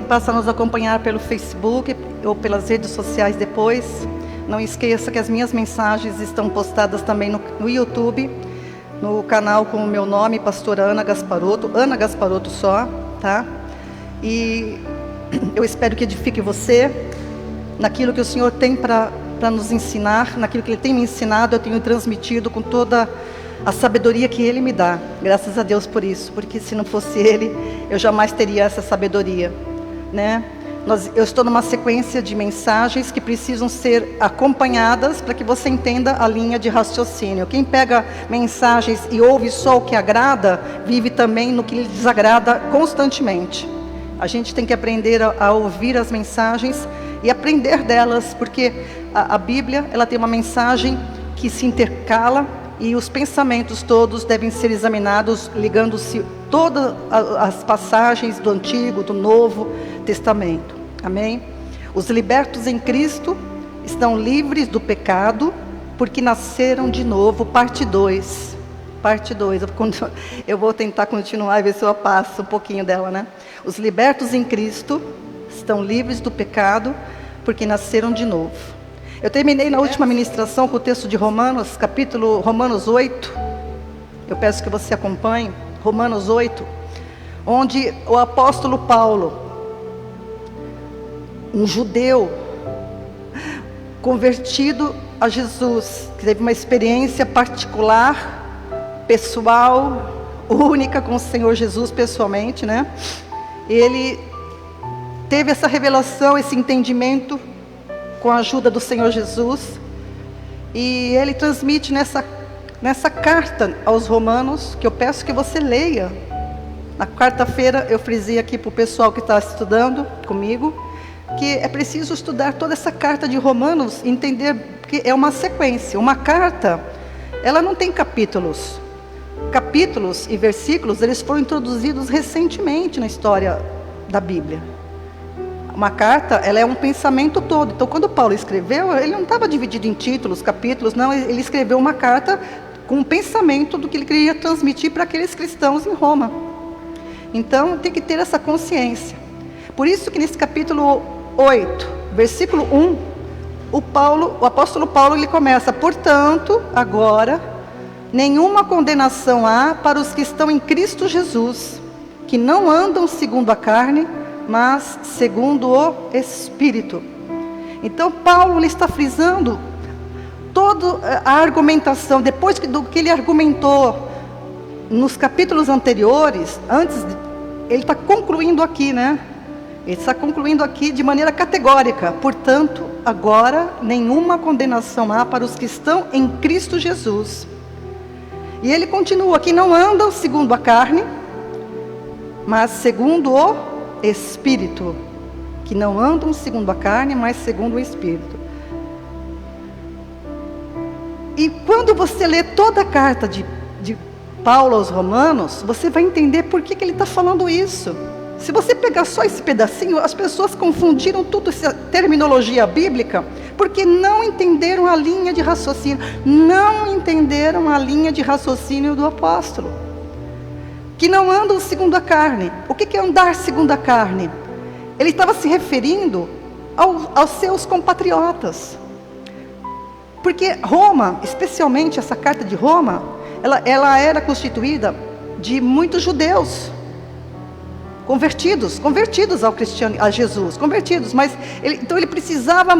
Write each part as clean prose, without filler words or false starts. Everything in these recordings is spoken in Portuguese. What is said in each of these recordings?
passa a nos acompanhar pelo Facebook ou pelas redes sociais depois, não esqueça que as minhas mensagens estão postadas também no YouTube, no canal com o meu nome, pastora Ana Gasparotto só, tá? E eu espero que edifique você naquilo que o Senhor tem para nos ensinar, naquilo que Ele tem me ensinado, eu tenho transmitido com toda a sabedoria que Ele me dá. Graças a Deus por isso, porque se não fosse Ele, eu jamais teria essa sabedoria, né? Eu estou numa sequência de mensagens que precisam ser acompanhadas para que você entenda a linha de raciocínio. Quem pega mensagens e ouve só o que agrada, vive também no que lhe desagrada constantemente. A gente tem que aprender a ouvir as mensagens e aprender delas, porque a Bíblia, ela tem uma mensagem que se intercala e os pensamentos todos devem ser examinados, ligando-se todas as passagens do Antigo, do Novo Testamento. Amém? Os libertos em Cristo estão livres do pecado, porque nasceram de novo. Parte 2. Parte 2. Eu vou tentar continuar e ver se eu passo um pouquinho dela, né? Os libertos em Cristo estão livres do pecado, porque nasceram de novo. Eu terminei na última ministração com o texto de Romanos 8. Eu peço que você acompanhe. Romanos 8, onde o apóstolo Paulo, um judeu convertido a Jesus, que teve uma experiência particular, pessoal, única com o Senhor Jesus pessoalmente, né? Ele teve essa revelação, esse entendimento com a ajuda do Senhor Jesus, e ele transmite nessa carta aos Romanos, que eu peço que você leia. Na quarta-feira eu frisei aqui para o pessoal que está estudando comigo, que é preciso estudar toda essa carta de Romanos, entender que é uma sequência. Uma carta, ela não tem capítulos. Capítulos e versículos, eles foram introduzidos recentemente na história da Bíblia. Uma carta, ela é um pensamento todo. Então, quando Paulo escreveu, ele não estava dividido em títulos, capítulos, não. Ele escreveu uma carta com um pensamento do que ele queria transmitir para aqueles cristãos em Roma. Então, tem que ter essa consciência. Por isso que nesse capítulo 8, versículo 1, o apóstolo Paulo, ele começa: portanto, agora, nenhuma condenação há para os que estão em Cristo Jesus, que não andam segundo a carne, mas segundo o Espírito. Então Paulo, ele está frisando toda a argumentação, depois do que ele argumentou nos capítulos anteriores, ele está concluindo aqui, né? Ele está concluindo aqui de maneira categórica: portanto, agora nenhuma condenação há para os que estão em Cristo Jesus. E ele continua: que não andam segundo a carne, mas segundo o Espírito. Que não andam segundo a carne, mas segundo o Espírito. E quando você lê toda a carta de Paulo aos Romanos, você vai entender por que ele está falando isso. Se você pegar só esse pedacinho, as pessoas confundiram tudo, essa terminologia bíblica, porque não entenderam a linha de raciocínio. Não entenderam a linha de raciocínio do apóstolo. Que não andam segundo a carne. O que é andar segundo a carne? Ele estava se referindo aos seus compatriotas. Porque Roma, especialmente essa carta de Roma, ela era constituída de muitos judeus convertidos a Jesus, convertidos, mas então ele precisava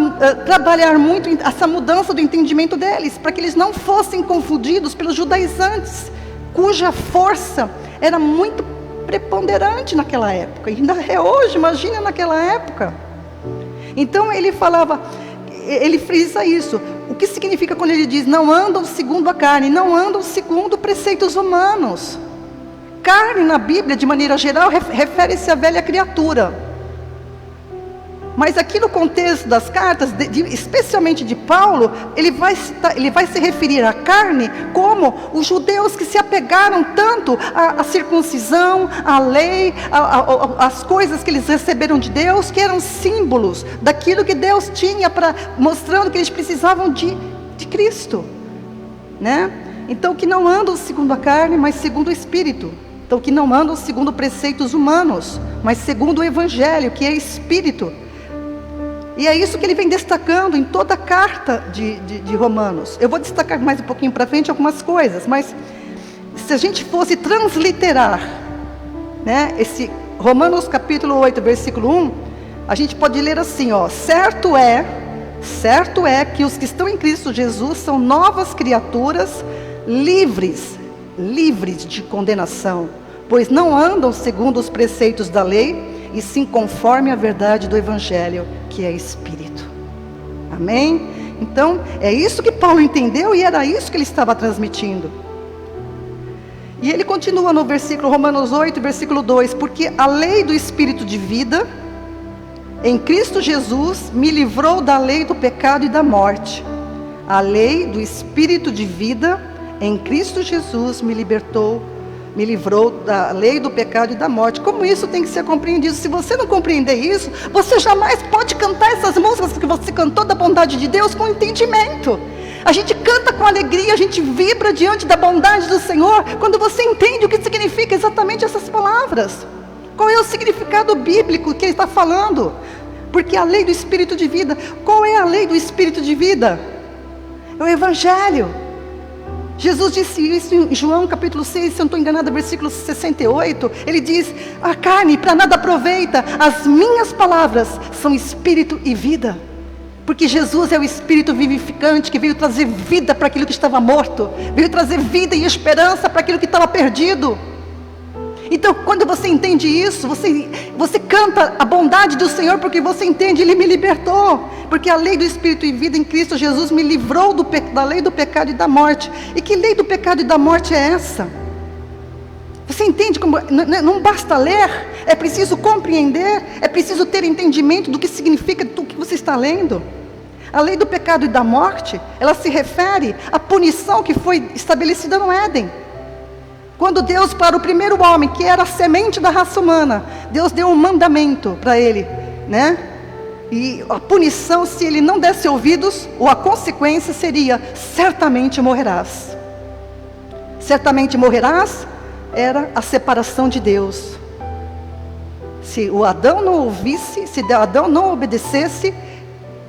trabalhar muito essa mudança do entendimento deles, para que eles não fossem confundidos pelos judaizantes, cuja força era muito preponderante naquela época, e ainda é hoje, imagina naquela época. Então ele frisa isso. O que significa quando ele diz: não andam segundo a carne, não andam segundo preceitos humanos. Carne na Bíblia, de maneira geral, refere-se à velha criatura. Mas aqui no contexto das cartas, especialmente de Paulo, ele vai se referir à carne como os judeus que se apegaram tanto à circuncisão, à lei, às coisas que eles receberam de Deus, que eram símbolos daquilo que Deus tinha, mostrando que eles precisavam de Cristo, né? Então, que não andam segundo a carne, mas segundo o Espírito. Então, que não andam segundo preceitos humanos, mas segundo o Evangelho, que é Espírito. E é isso que ele vem destacando em toda a carta de Romanos. Eu vou destacar mais um pouquinho para frente algumas coisas, mas se a gente fosse transliterar, né, esse Romanos capítulo 8, versículo 1, a gente pode ler assim, ó: certo é que os que estão em Cristo Jesus são novas criaturas, livres de condenação, pois não andam segundo os preceitos da lei, e sim conforme a verdade do Evangelho, que é Espírito. Amém? Então, é isso que Paulo entendeu e era isso que ele estava transmitindo. E ele continua no versículo, Romanos 8, versículo 2: porque a lei do Espírito de vida, em Cristo Jesus, me livrou da lei do pecado e da morte. A lei do Espírito de vida, em Cristo Jesus, me livrou da lei do pecado e da morte. Como isso tem que ser compreendido? Se você não compreender isso, você jamais pode cantar essas músicas que você cantou da bondade de Deus com entendimento. A gente canta com alegria, a gente vibra diante da bondade do Senhor, quando você entende o que significa exatamente essas palavras. Qual é o significado bíblico que ele está falando? Porque a lei do Espírito de vida, qual é a lei do Espírito de vida? É o Evangelho. Jesus disse isso em João capítulo 6, se eu não estou enganado, versículo 68, ele diz: a carne para nada aproveita, as minhas palavras são espírito e vida. Porque Jesus é o Espírito vivificante, que veio trazer vida para aquilo que estava morto, veio trazer vida e esperança para aquilo que estava perdido. Então, quando você entende isso, você canta a bondade do Senhor, porque você entende, Ele me libertou. Porque a lei do Espírito e vida em Cristo Jesus me livrou da lei do pecado e da morte. E que lei do pecado e da morte é essa? Você entende como não basta ler, é preciso compreender, é preciso ter entendimento do que significa tudo que você está lendo. A lei do pecado e da morte, ela se refere à punição que foi estabelecida no Éden. Quando Deus, para o primeiro homem, que era a semente da raça humana, Deus deu um mandamento para ele, né? E a punição, se ele não desse ouvidos, ou a consequência seria: certamente morrerás. Certamente morrerás era a separação de Deus. Se o Adão não ouvisse, se Adão não obedecesse,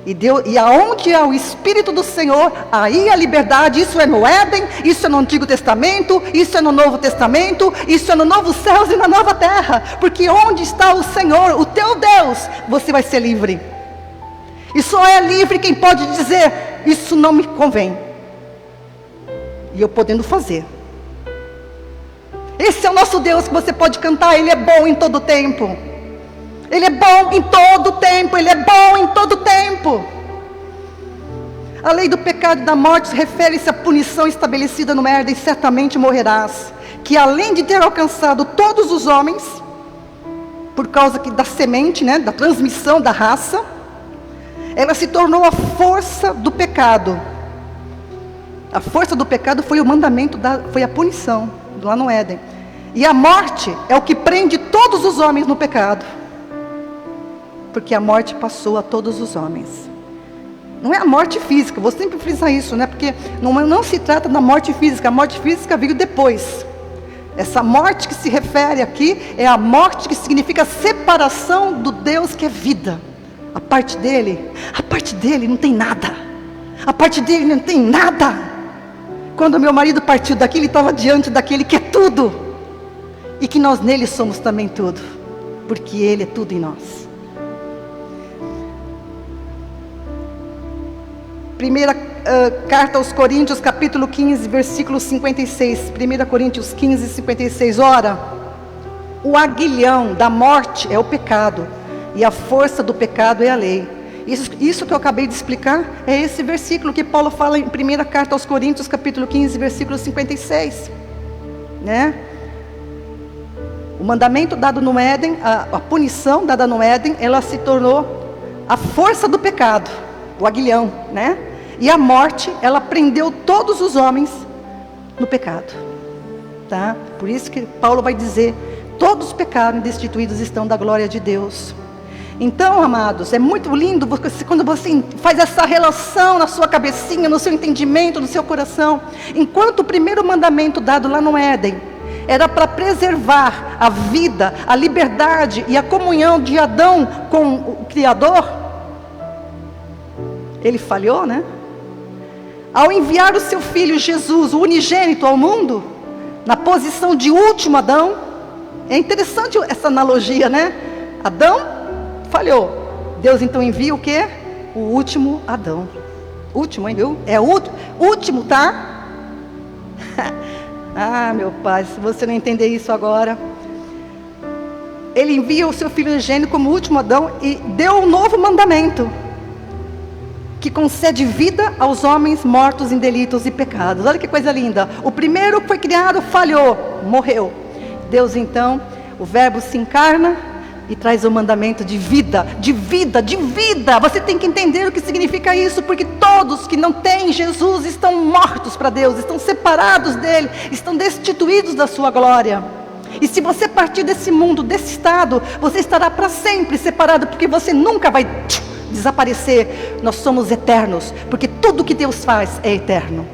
e aonde há o Espírito do Senhor, aí a liberdade. Isso é no Éden, isso é no Antigo Testamento, isso é no Novo Testamento, isso é no novo céus e na nova terra. Porque onde está o Senhor, o teu Deus, você vai ser livre. E só é livre quem pode dizer: isso não me convém. E eu podendo fazer. Esse é o nosso Deus que você pode cantar. Ele é bom em todo tempo. Ele é bom em todo tempo, Ele é bom em todo tempo. A lei do pecado e da morte refere-se à punição estabelecida no Éden: certamente morrerás. Que além de ter alcançado todos os homens, por causa da semente, né, da transmissão da raça, ela se tornou a força do pecado. A força do pecado foi o mandamento, foi a punição, lá no Éden. E a morte é o que prende todos os homens no pecado. Porque a morte passou a todos os homens. Não é a morte física, vou sempre frisar isso, né? Porque não se trata da morte física, a morte física veio depois. Essa morte que se refere aqui é a morte que significa separação do Deus que é vida. A parte dele não tem nada. A parte dele não tem nada. Quando meu marido partiu daqui, ele estava diante daquele que é tudo. E que nós nele somos também tudo. Porque ele é tudo em nós. Primeira carta aos Coríntios, capítulo 15, versículo 56. 1 Coríntios 15, 56. Ora, o aguilhão da morte é o pecado, e a força do pecado é a lei. Isso que eu acabei de explicar é esse versículo que Paulo fala em 1 carta aos Coríntios, capítulo 15, versículo 56. Né? O mandamento dado no Éden, a punição dada no Éden, ela se tornou a força do pecado, o aguilhão, né? E a morte, ela prendeu todos os homens no pecado, tá? Por isso que Paulo vai dizer: todos pecaram e destituídos estão da glória de Deus. Então, amados, é muito lindo quando você faz essa relação na sua cabecinha, no seu entendimento, no seu coração. Enquanto o primeiro mandamento dado lá no Éden, era para preservar a vida, a liberdade e a comunhão de Adão com o Criador, ele falhou, né? Ao enviar o seu filho Jesus, o unigênito, ao mundo, na posição de último Adão. É interessante essa analogia, né? Adão falhou, Deus então envia o quê? O último Adão. Último, hein, viu? É o último, tá? Ah, meu pai, se você não entender isso agora. Ele envia o seu filho unigênito como último Adão e deu um novo mandamento, que concede vida aos homens mortos em delitos e pecados. Olha que coisa linda. O primeiro que foi criado falhou, morreu. Deus então, o verbo se encarna e traz o mandamento de vida, de vida, de vida. Você tem que entender o que significa isso, porque todos que não têm Jesus estão mortos para Deus, estão separados dele, estão destituídos da sua glória. E se você partir desse mundo, desse estado, você estará para sempre separado, porque você nunca vai desaparecer. Nós somos eternos, porque tudo que Deus faz é eterno.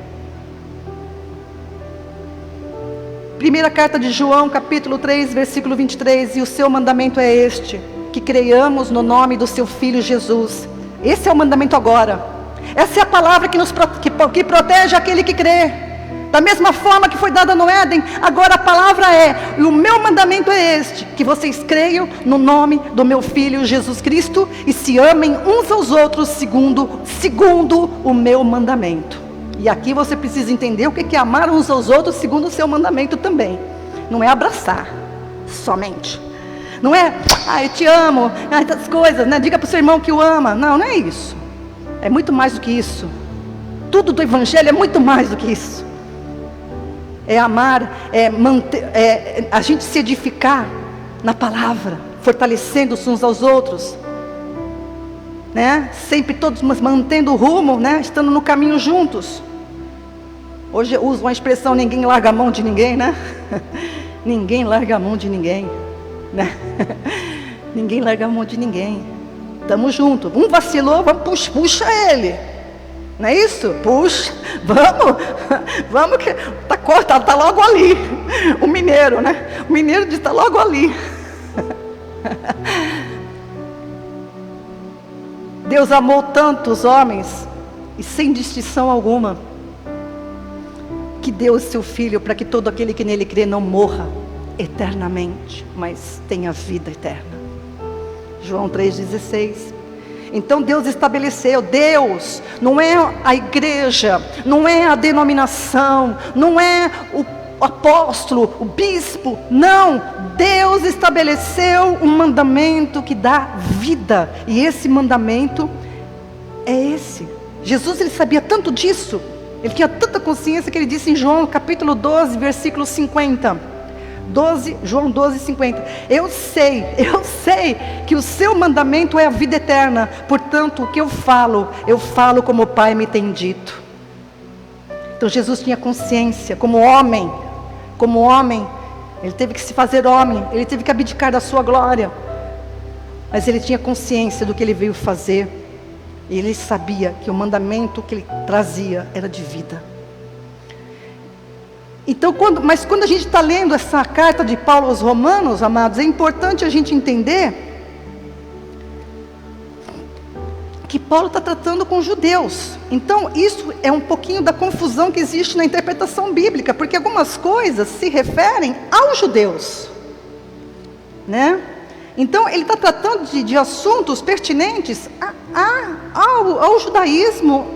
Primeira carta de João, capítulo 3, versículo 23, e o seu mandamento é este, que creiamos no nome do seu Filho Jesus. Esse é o mandamento agora. Essa é a palavra que protege aquele que crê. Da mesma forma que foi dada no Éden, agora a palavra é, e o meu mandamento é este, que vocês creiam no nome do meu Filho Jesus Cristo, e se amem uns aos outros segundo o meu mandamento. E aqui você precisa entender o que é amar uns aos outros segundo o seu mandamento também. Não é abraçar, somente. Não é, eu te amo, essas coisas, né? Diga para o seu irmão que o ama. Não, não é isso. É muito mais do que isso. Tudo do Evangelho é muito mais do que isso. É amar, é manter, a gente se edificar na palavra, fortalecendo-se uns aos outros, né? Sempre todos mantendo o rumo, né? Estando no caminho juntos. Hoje eu uso uma expressão, ninguém larga a mão de ninguém, né? Ninguém larga a mão de ninguém, né? Ninguém larga a mão de ninguém. Estamos juntos. Um vacilou, vamos, puxa ele. Não é isso? Puxa, vamos que tá logo ali. O mineiro, né? O mineiro diz, está logo ali. Deus amou tanto os homens, e sem distinção alguma, que deu o seu Filho para que todo aquele que nele crê não morra eternamente, mas tenha vida eterna. João 3,16. Então Deus estabeleceu, Deus não é a igreja, não é a denominação, não é o apóstolo, o bispo, não. Deus estabeleceu um mandamento que dá vida, e esse mandamento é esse. Jesus, ele sabia tanto disso, ele tinha tanta consciência que ele disse em João capítulo 12, versículo 50, João 12, 50, eu sei que o seu mandamento é a vida eterna, portanto o que eu falo como o Pai me tem dito. Então Jesus tinha consciência, como homem, ele teve que se fazer homem, ele teve que abdicar da sua glória, mas ele tinha consciência do que ele veio fazer, e ele sabia que o mandamento que ele trazia era de vida. Então, quando a gente está lendo essa carta de Paulo aos Romanos, amados, é importante a gente entender que Paulo está tratando com judeus. Então isso é um pouquinho da confusão que existe na interpretação bíblica, porque algumas coisas se referem aos judeus, né? Então ele está tratando de assuntos pertinentes ao judaísmo,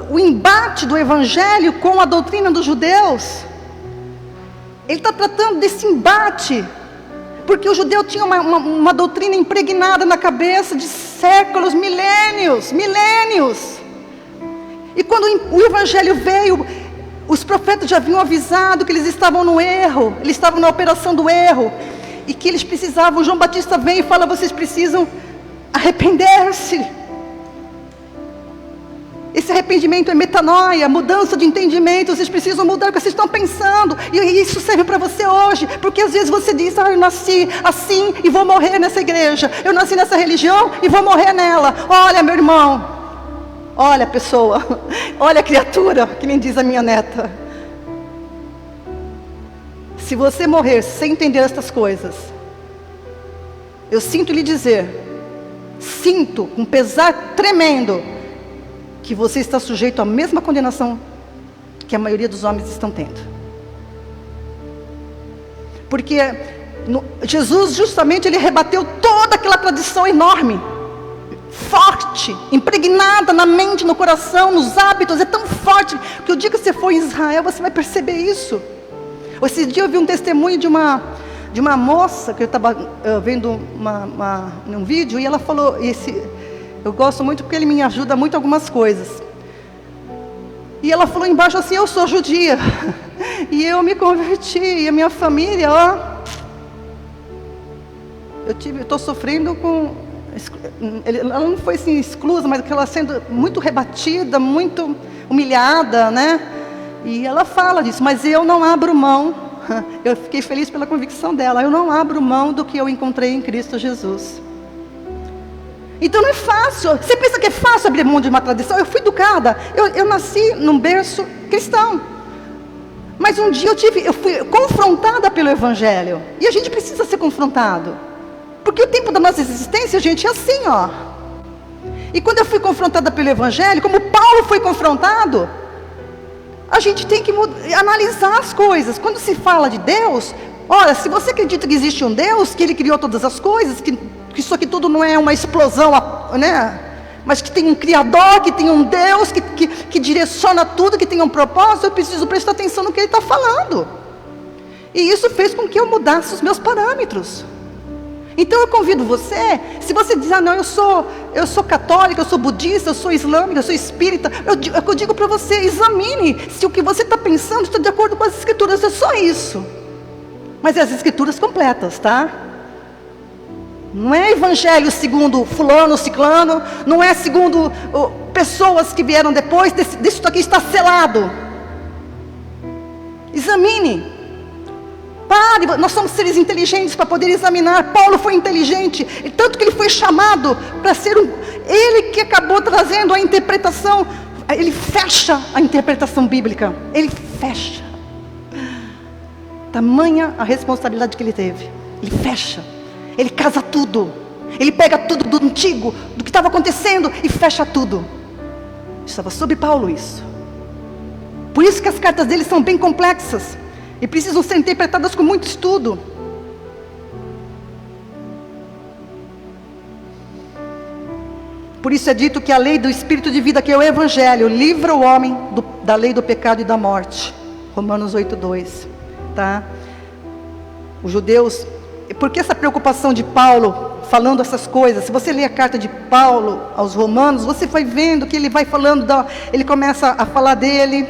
o embate do evangelho com a doutrina dos judeus. Ele está tratando desse embate, porque o judeu tinha uma doutrina impregnada na cabeça de séculos, milênios. E quando o evangelho veio, os profetas já haviam avisado que eles estavam no erro, eles estavam na operação do erro, e que eles precisavam. João Batista vem e fala, vocês precisam arrepender-se. Esse arrependimento é metanoia, mudança de entendimento. Vocês precisam mudar o que vocês estão pensando. E isso serve para você hoje. Porque às vezes você diz, eu nasci assim e vou morrer nessa igreja. Eu nasci nessa religião e vou morrer nela. Olha, meu irmão. Olha, pessoa. Olha, criatura, que nem diz a minha neta. Se você morrer sem entender estas coisas, eu sinto lhe dizer, sinto com pesar tremendo, que você está sujeito à mesma condenação que a maioria dos homens estão tendo. Porque Jesus justamente ele rebateu toda aquela tradição enorme, forte, impregnada na mente, no coração, nos hábitos, é tão forte, que o dia que você for em Israel, você vai perceber isso. Esse dia eu vi um testemunho de uma moça, que eu estava vendo um vídeo, e ela falou, eu gosto muito porque ele me ajuda muito em algumas coisas. E ela falou embaixo assim, eu sou judia, e eu me converti, e a minha família, eu estou sofrendo com... Ela não foi assim exclusa, mas ela sendo muito rebatida, muito humilhada, né? E ela fala disso, mas eu não abro mão. Eu fiquei feliz pela convicção dela. Eu não abro mão do que eu encontrei em Cristo Jesus. Então não é fácil. Você pensa que é fácil abrir mão de uma tradição? Eu fui educada. Eu nasci num berço cristão. Mas um dia eu fui confrontada pelo Evangelho. E a gente precisa ser confrontado. Porque o tempo da nossa existência, gente, é assim, ó. E quando eu fui confrontada pelo Evangelho, como Paulo foi confrontado, a gente tem que analisar as coisas. Quando se fala de Deus, olha, se você acredita que existe um Deus, que Ele criou todas as coisas, que isso aqui tudo não é uma explosão, né? Mas que tem um Criador, que tem um Deus, que direciona tudo, que tem um propósito, eu preciso prestar atenção no que Ele está falando. E isso fez com que eu mudasse os meus parâmetros. Então eu convido você, se você diz, não, eu sou católica, eu sou budista, eu sou islâmica, eu sou espírita, eu digo para você, examine se o que você está pensando está de acordo com as escrituras, é só isso. Mas é as escrituras completas, tá? Não é evangelho segundo fulano, ciclano, não é segundo pessoas que vieram depois, isso aqui está selado. Examine. Pare, nós somos seres inteligentes para poder examinar. Paulo foi inteligente, tanto que ele foi chamado para ser ele que acabou trazendo a interpretação. Ele fecha a interpretação bíblica. Ele fecha. Tamanha a responsabilidade que ele teve. Ele fecha. Ele casa tudo. Ele pega tudo do antigo, do que estava acontecendo, e fecha tudo. Estava sobre Paulo isso. Por isso que as cartas dele são bem complexas e precisam ser interpretadas com muito estudo. Por isso é dito que a lei do Espírito de vida, que é o Evangelho, livra o homem da lei do pecado e da morte. Romanos 8:2, tá? Os judeus, por que essa preocupação de Paulo falando essas coisas? Se você ler a carta de Paulo aos Romanos, você vai vendo que ele vai falando, ele começa a falar dele.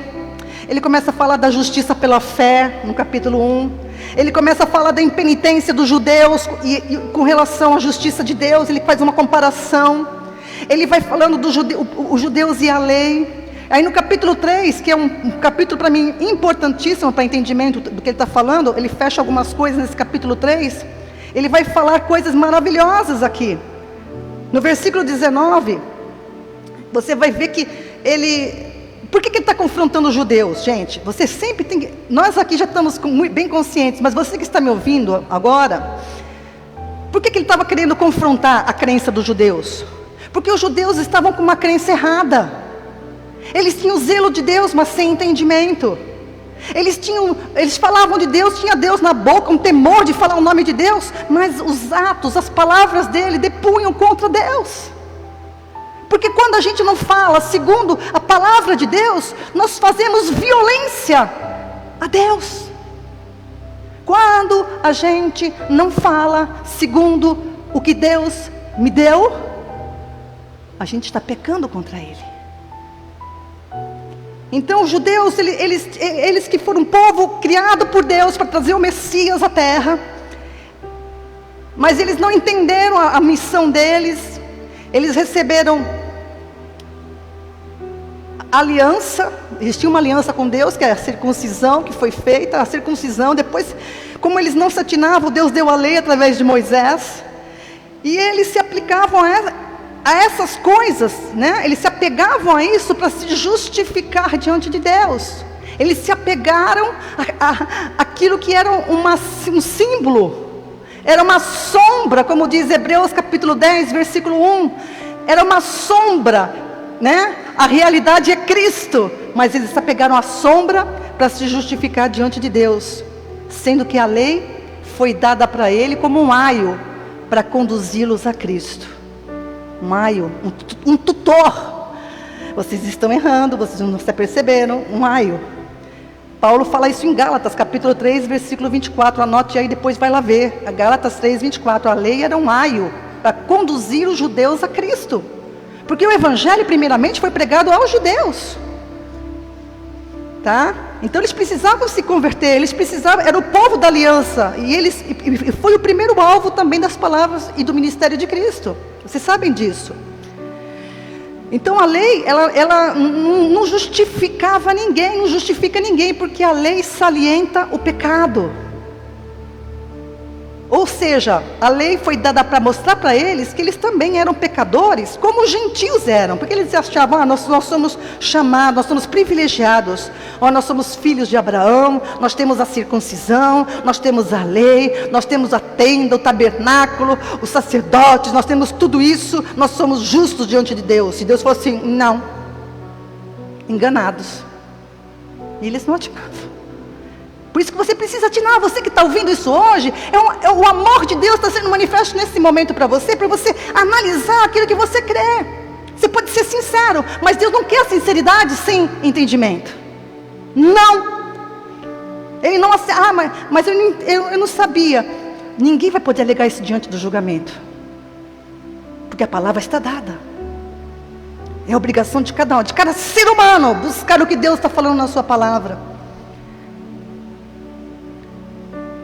Ele começa a falar da justiça pela fé, no capítulo 1. Ele começa a falar da impenitência dos judeus, e com relação à justiça de Deus, ele faz uma comparação. Ele vai falando dos judeus e a lei. Aí no capítulo 3, que é um capítulo para mim importantíssimo para entendimento do que ele está falando, ele fecha algumas coisas nesse capítulo 3. Ele vai falar coisas maravilhosas aqui. No versículo 19, você vai ver que ele... Por que ele está confrontando os judeus, gente? Você sempre tem que... Nós aqui já estamos bem conscientes, mas você que está me ouvindo agora, por que ele estava querendo confrontar a crença dos judeus? Porque os judeus estavam com uma crença errada. Eles tinham o zelo de Deus, mas sem entendimento. Eles falavam de Deus, tinha Deus na boca, um temor de falar o nome de Deus, mas os atos, as palavras dele depunham contra Deus. Porque quando a gente não fala segundo a palavra de Deus, nós fazemos violência a Deus. Quando a gente não fala segundo o que Deus me deu, a gente está pecando contra Ele. Então os judeus, eles que foram um povo criado por Deus para trazer o Messias à terra, mas eles não entenderam a missão deles. Eles receberam aliança, eles tinham uma aliança com Deus, que é a circuncisão que foi feita, a circuncisão. Depois, como eles não se atinavam, Deus deu a lei através de Moisés, e eles se aplicavam a essas coisas, né? Eles se apegavam a isso para se justificar diante de Deus. Eles se apegaram àquilo que era um símbolo, era uma sombra, como diz Hebreus capítulo 10, versículo 1. Era uma sombra, né? A realidade é Cristo, mas eles se apegaram à sombra para se justificar diante de Deus, sendo que a lei foi dada para ele como um aio para conduzi-los a Cristo. Um aio, um tutor. Vocês estão errando, vocês não se perceberam, um aio. Paulo fala isso em Gálatas, capítulo 3, versículo 24, anote aí, depois vai lá ver. A Gálatas 3, 24, a lei era um aio para conduzir os judeus a Cristo. Porque o evangelho primeiramente foi pregado aos judeus. Tá? Então eles precisavam se converter, eles precisavam, era o povo da aliança, e foi o primeiro alvo também das palavras e do ministério de Cristo. Vocês sabem disso. Então a lei, ela não justificava ninguém, não justifica ninguém, porque a lei salienta o pecado. Ou seja, a lei foi dada para mostrar para eles que eles também eram pecadores, como os gentios eram, porque eles achavam, nós somos chamados, nós somos privilegiados, nós somos filhos de Abraão, nós temos a circuncisão, nós temos a lei, nós temos a tenda, o tabernáculo, os sacerdotes, nós temos tudo isso, nós somos justos diante de Deus. E Deus falou assim, não, enganados. E eles não atinavam. Por isso que você precisa atinar, você que está ouvindo isso hoje, o amor de Deus está sendo manifesto nesse momento para você analisar aquilo que você crê. Você pode ser sincero, mas Deus não quer sinceridade sem entendimento. Não. Ele não, mas eu não sabia. Ninguém vai poder alegar isso diante do julgamento. Porque a palavra está dada. É a obrigação de cada um, de cada ser humano, buscar o que Deus está falando na sua palavra.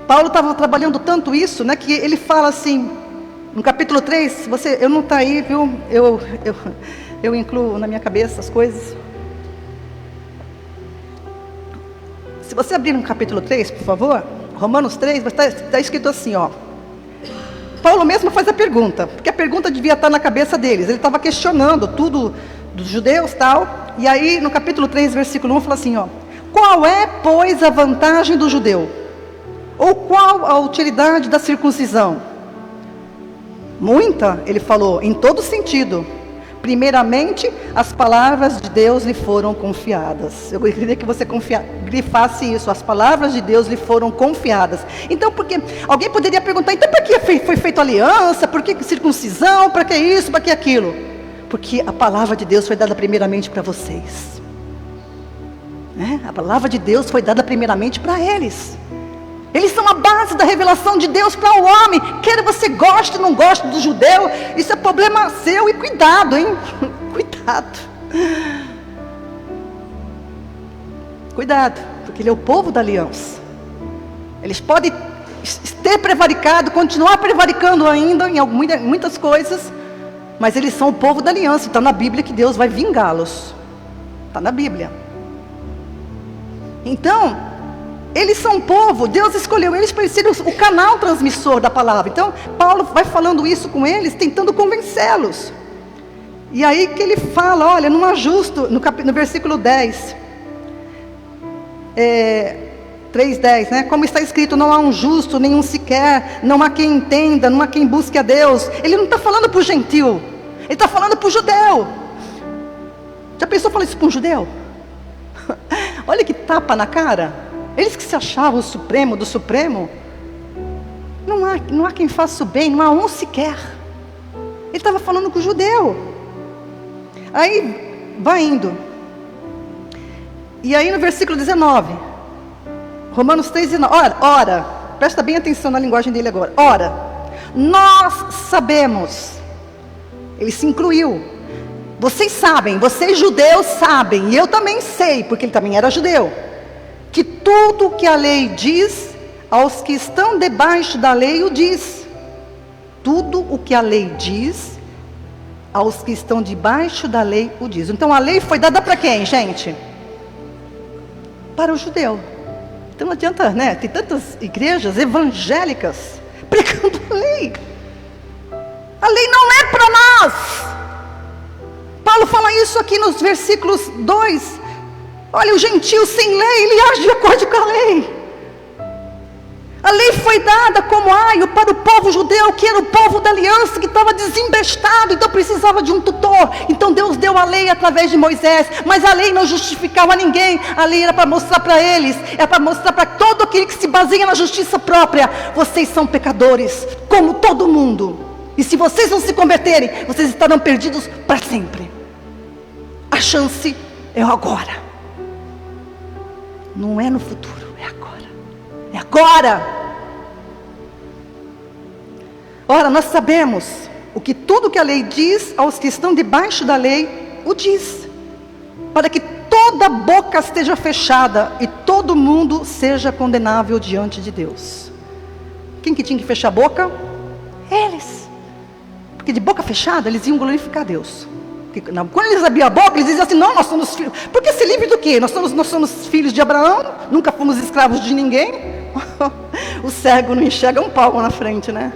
Paulo estava trabalhando tanto isso, né, que ele fala assim, no capítulo 3, eu não está aí, viu? Eu incluo na minha cabeça as coisas. Se você abrir no capítulo 3, por favor, Romanos 3, está escrito assim, ó. Paulo mesmo faz a pergunta, porque a pergunta devia estar na cabeça deles. Ele estava questionando tudo dos judeus e tal. E aí no capítulo 3, versículo 1, fala assim, ó. Qual é, pois, a vantagem do judeu? Ou qual a utilidade da circuncisão? Muita, ele falou, em todo sentido. Primeiramente, as palavras de Deus lhe foram confiadas. Eu queria que você grifasse isso. As palavras de Deus lhe foram confiadas. Então, porque alguém poderia perguntar, então para que foi feita aliança? Por que circuncisão? Para que isso? Para que aquilo? Porque a palavra de Deus foi dada primeiramente para vocês. A palavra de Deus foi dada primeiramente para eles. Eles são a base da revelação de Deus para o homem. Quer você goste ou não goste do judeu, isso é problema seu. E cuidado, hein? Cuidado. Cuidado, porque ele é o povo da aliança. Eles podem ter prevaricado, continuar prevaricando ainda em muitas coisas, mas eles são o povo da aliança. Está na Bíblia que Deus vai vingá-los. Está na Bíblia. Então, eles são um povo, Deus escolheu eles para serem o canal transmissor da palavra. Então, Paulo vai falando isso com eles, tentando convencê-los. E aí que ele fala, olha, não há justo, no versículo 10, 3:10, né? Como está escrito, não há um justo, nenhum sequer, não há quem entenda, não há quem busque a Deus. Ele não está falando para o gentil, ele está falando para o judeu. Já pensou falar isso para um judeu? Olha que tapa na cara. Eles que se achavam o supremo do supremo, não há quem faça o bem, não há um sequer. Ele estava falando com o judeu. Aí, vai indo. E aí no versículo 19, Romanos 3:19, ora, presta bem atenção na linguagem dele agora. Ora, nós sabemos, ele se incluiu. Vocês sabem, vocês judeus sabem, e eu também sei, porque ele também era judeu, que tudo o que a lei diz, aos que estão debaixo da lei o diz. Tudo o que a lei diz, aos que estão debaixo da lei o diz. Então a lei foi dada para quem, gente? Para o judeu. Então não adianta, né? Tem tantas igrejas evangélicas pregando a lei. A lei não é para nós. Paulo fala isso aqui nos versículos 2 Olha, o gentio sem lei, ele age de acordo com a lei. A lei foi dada como aio para o povo judeu, que era o povo da aliança, que estava desembestado, então precisava de um tutor. Então Deus deu a lei através de Moisés, mas a lei não justificava ninguém. A lei era para mostrar para eles, era para mostrar para todo aquele que se baseia na justiça própria: vocês são pecadores, como todo mundo, e se vocês não se converterem, vocês estarão perdidos para sempre. A chance é agora, não é no futuro, é agora. É agora. Ora, nós sabemos o que tudo que a lei diz aos que estão debaixo da lei, o diz, para que toda boca esteja fechada e todo mundo seja condenável diante de Deus. Quem que tinha que fechar a boca? Eles. Porque de boca fechada eles iam glorificar Deus. Quando eles abriam a boca, eles diziam assim: não, nós somos filhos. Porque se livre do quê? Nós somos filhos de Abraão, nunca fomos escravos de ninguém. O cego não enxerga um palmo na frente, né?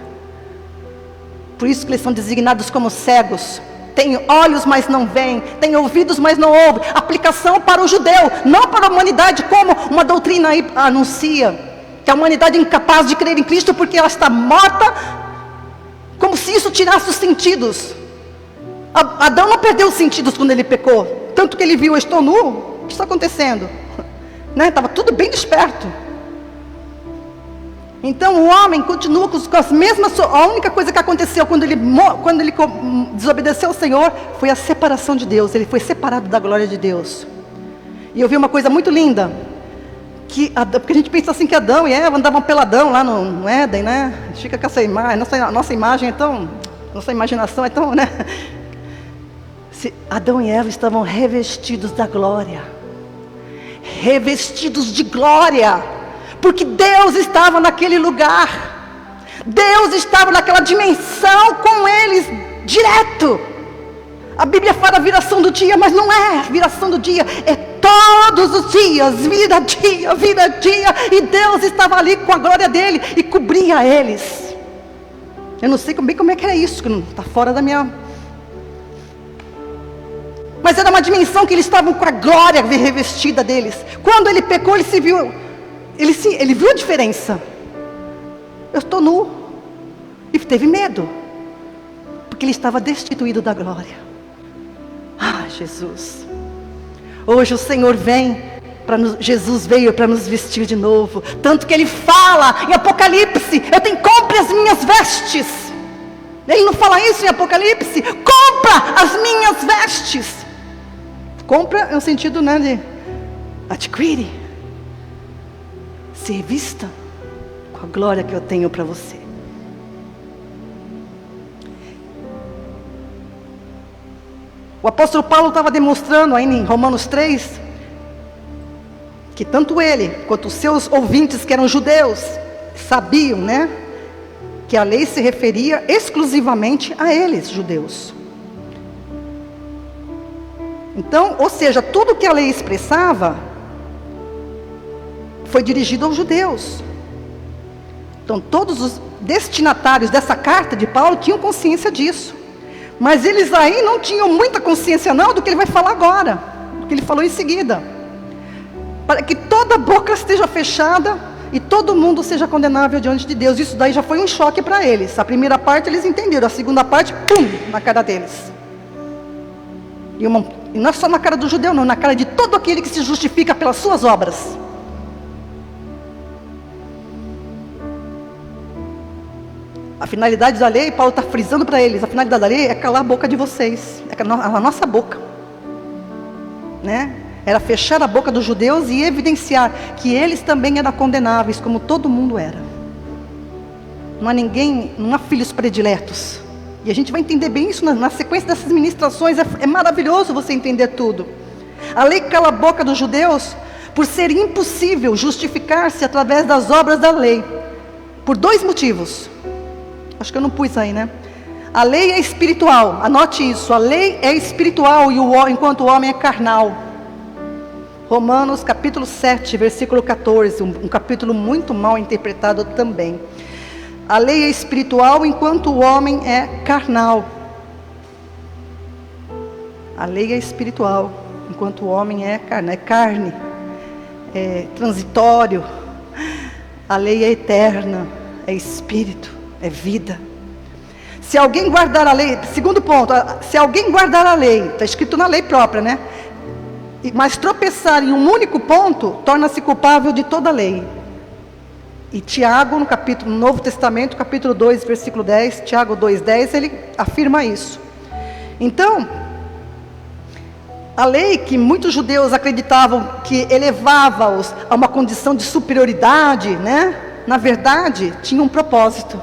Por isso que eles são designados como cegos. Tem olhos, mas não veem. Tem ouvidos, mas não ouvem. Aplicação para o judeu, não para a humanidade, como uma doutrina aí anuncia, que a humanidade é incapaz de crer em Cristo porque ela está morta, como se isso tirasse os sentidos. Adão não perdeu os sentidos quando ele pecou, tanto que ele viu: eu estou nu, o que está acontecendo? Estava tudo bem desperto. Então o homem continua com as mesmas. A única coisa que aconteceu quando ele desobedeceu ao Senhor foi a separação de Deus. Ele foi separado da glória de Deus. E eu vi uma coisa muito linda, porque a gente pensa assim que Adão e Eva andavam peladão lá no Éden, né? A gente fica com essa imagem, nossa imagem é tão, nossa imaginação é tão, né? Adão e Eva estavam revestidos da glória, revestidos de glória, porque Deus estava naquele lugar, Deus estava naquela dimensão com eles, direto. A Bíblia fala viração do dia, mas não é viração do dia, é todos os dias, vira dia, e Deus estava ali com a glória dele, e cobria eles. Eu não sei como é que era isso, que não está fora da minha... Mas era uma dimensão que eles estavam com a glória revestida deles. Quando ele pecou, ele viu a diferença. Eu estou nu. E teve medo, porque ele estava destituído da glória. Ah, Jesus. Hoje o Senhor Jesus veio para nos vestir de novo. Tanto que ele fala em Apocalipse: eu tenho, compre as minhas vestes. Ele não fala isso em Apocalipse: compra as minhas vestes. Compra é um sentido, né, de adquire. Se revista com a glória que eu tenho para você. O apóstolo Paulo estava demonstrando aí em Romanos 3, que tanto ele quanto os seus ouvintes, que eram judeus, sabiam, né, que a lei se referia exclusivamente a eles, judeus. Então, ou seja, tudo que a lei expressava foi dirigido aos judeus. Então todos os destinatários dessa carta de Paulo tinham consciência disso. Mas eles aí não tinham muita consciência não do que ele vai falar agora, do que ele falou em seguida. Para que toda boca esteja fechada e todo mundo seja condenável diante de Deus. Isso daí já foi um choque para eles. A primeira parte eles entenderam, a segunda parte, pum, na cara deles. E não é só na cara do judeu não, na cara de todo aquele que se justifica pelas suas obras. A finalidade da lei, Paulo está frisando para eles, a finalidade da lei é calar a boca de vocês, é a nossa boca, né? Era fechar a boca dos judeus e evidenciar que eles também eram condenáveis, como todo mundo era. Não há filhos prediletos. E a gente vai entender bem isso na sequência dessas ministrações. É maravilhoso você entender tudo. A lei cala a boca dos judeus por ser impossível justificar-se através das obras da lei, por dois motivos. Acho que eu não pus aí, né? A lei é espiritual, anote isso. A lei é espiritual enquanto o homem é carnal. Romanos capítulo 7, versículo 14, um capítulo muito mal interpretado também. A lei é espiritual enquanto o homem é carnal. A lei é espiritual enquanto o homem é carne, é transitório. A lei é eterna, é espírito, é vida. Se alguém guardar a lei, segundo ponto, se alguém guardar a lei, está escrito na lei própria, né? Mas tropeçar em um único ponto, torna-se culpável de toda a lei. E Tiago, no Novo Testamento, capítulo 2, versículo 10, Tiago 2,10, ele afirma isso. Então, a lei que muitos judeus acreditavam que elevava-os a uma condição de superioridade, né? Na verdade, tinha um propósito.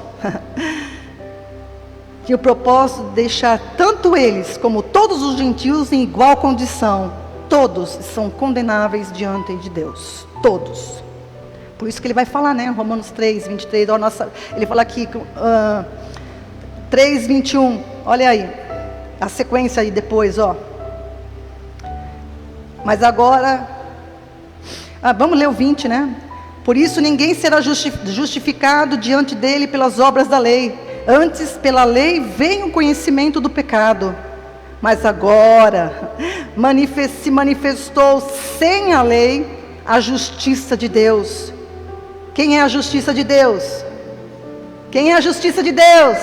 Tinha o propósito de deixar tanto eles como todos os gentios em igual condição. Todos são condenáveis diante de Deus. Todos. Por isso que ele vai falar, né? Romanos 3, 23. Ele fala aqui, 3, 21. Olha aí. A sequência aí depois, ó. Mas agora, vamos ler o 20, né? Por isso ninguém será justificado diante dele pelas obras da lei. Antes, pela lei, vem o conhecimento do pecado. Mas agora, se manifestou sem a lei a justiça de Deus. Quem é a justiça de Deus? Quem é a justiça de Deus?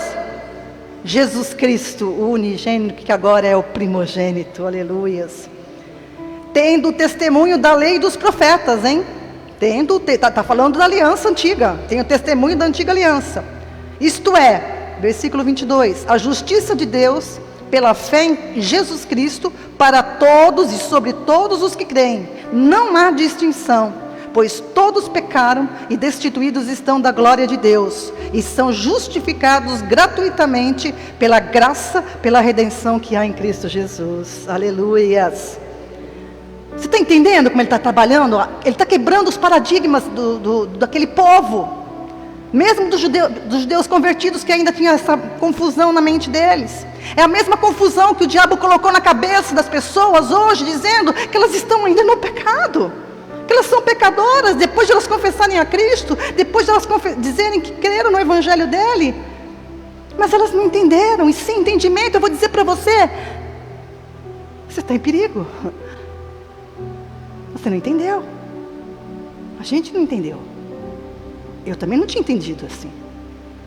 Jesus Cristo, o unigênito, que agora é o primogênito. Aleluias. Tendo o testemunho da lei e dos profetas, hein? Está falando da aliança antiga. Tem o testemunho da antiga aliança. Isto é, versículo 22, a justiça de Deus pela fé em Jesus Cristo para todos e sobre todos os que creem. Não há distinção, pois todos pecaram e destituídos estão da glória de Deus e são justificados gratuitamente pela graça, pela redenção que há em Cristo Jesus. Aleluias. Você está entendendo como ele está trabalhando? Ele está quebrando os paradigmas daquele povo. Mesmo dos judeus convertidos, que ainda tinha essa confusão na mente deles. É a mesma confusão que o diabo colocou na cabeça das pessoas hoje, dizendo que elas estão ainda no pecado, que elas são pecadoras, depois de elas confessarem a Cristo, depois de elas dizerem que creram no evangelho dele. Mas elas não entenderam, e sem entendimento, eu vou dizer para você, você está em perigo. Você não entendeu. A gente não entendeu. Eu também não tinha entendido assim.